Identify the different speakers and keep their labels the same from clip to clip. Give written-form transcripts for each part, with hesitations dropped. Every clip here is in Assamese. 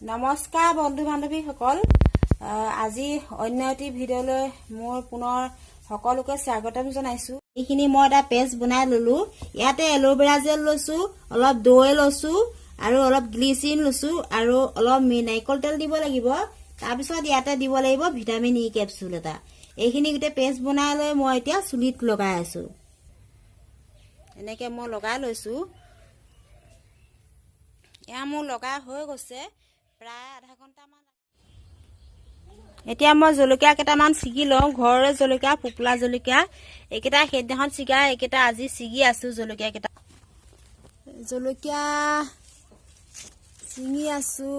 Speaker 1: নমস্কাৰ বন্ধু বান্ধৱীসকল, আজি অন্য এটি ভিডিঅ'লৈ মোৰ পুনৰ সকলোকে স্বাগতম জনাইছো। এইখিনি মই এটা পেষ্ট বনাই ললো। ইয়াতে এলোভেৰা জেল লৈছো, অলপ দৈ লৈছো আৰু অলপ গ্লিচিন লৈছো আৰু অলপ নাৰিকল তেল দিব লাগিব। তাৰপিছত ইয়াতে দিব লাগিব ভিটামিন ই কেপচুল এটা। এইখিনি গোটেই পেষ্ট বনাই লৈ মই এতিয়া চুলিত লগাই আছো। এনেকে মই লগাই লৈছো। এয়া মোৰ লগাই হৈ গৈছে প্ৰায় আধা ঘণ্টামান। এতিয়া মই জলকীয়া কেইটামান ছিগি লওঁ। ঘৰৰে জলকীয়া, পুপলা জলকীয়া। এইকেইটা সেইদিনাখন ছিগা, এইকেইটা আজি ছিগি আছো। জলকীয়া ছিঙি আছো।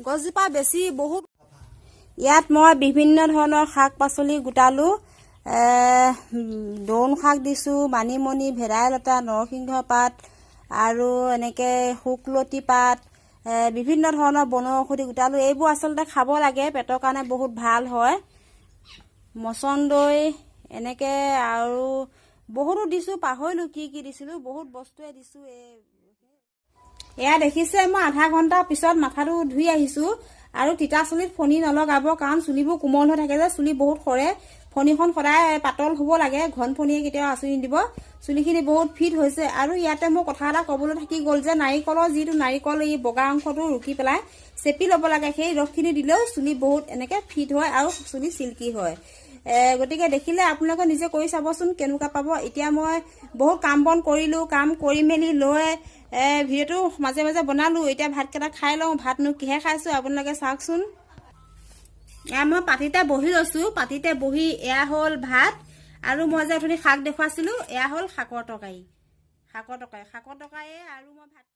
Speaker 1: গছজোপা বেছি বহুত। ইয়াত মই বিভিন্ন ধৰণৰ শাক পাচলি গোটালো। দৌন শাক দিছো, মানিমুনি, ভেদাইলতা, নৰসিংহ পাত আৰু এনেকে শুকলতি পাত, বিভিন্ন ধৰণৰ বনৌষধি গোটালো। এইবোৰ আচলতে খাব লাগে, পেটৰ কাৰণে বহুত ভাল হয়। মচন্দৈ এনেকে আৰু বহুতো দিছো, পাহৰিলো কি কি দিছিলো, বহুত বস্তুৱে দিছো। এয়া দেখিছে, মই আধা ঘন্টাৰ পিছত মাথাটো ধুই আহিছো। আৰু তিতা চুলিত ফণী নলগাব, কাৰণ চুলিবোৰ কোমল হৈ থাকে যে, চুলি বহুত সৰে। ফণীখন সদায় পাতল হ'ব লাগে, ঘন ফণীয়ে কেতিয়াও আঁচুৰি নিদিব। চুলিখিনি বহুত ফিট হৈছে। আৰু ইয়াতে মোৰ কথা এটা ক'বলৈ থাকি গ'ল যে, নাৰিকলৰ যিটো নাৰিকল এই বগা অংশটো ৰুকি পেলাই চেপি ল'ব লাগে। সেই ৰসখিনি দিলেও চুলি বহুত এনেকে ফিট হয় আৰু চুলি চিল্কি হয়। গতিকে দেখিলে আপোনালোকে নিজে কৰি চাবচোন কেনেকুৱা পাব। এতিয়া মই বহুত কাম বন কৰিলো, কাম কৰি মেলি লৈ ভিডিঅ'টো মাজে মাজে বনালো। এতিয়া ভাতকেইটা খাই লওঁ। ভাতনো কিহে খাইছো আপোনালোকে চাওকচোন। এয়া মই পাতিতে বহি লৈছো। পাতিতে বহি এয়া হ'ল ভাত, আৰু মই যে অথনি শাক দেখুৱাইছিলো, এয়া হ'ল শাকৰ তৰকাৰী আৰু মই ভাত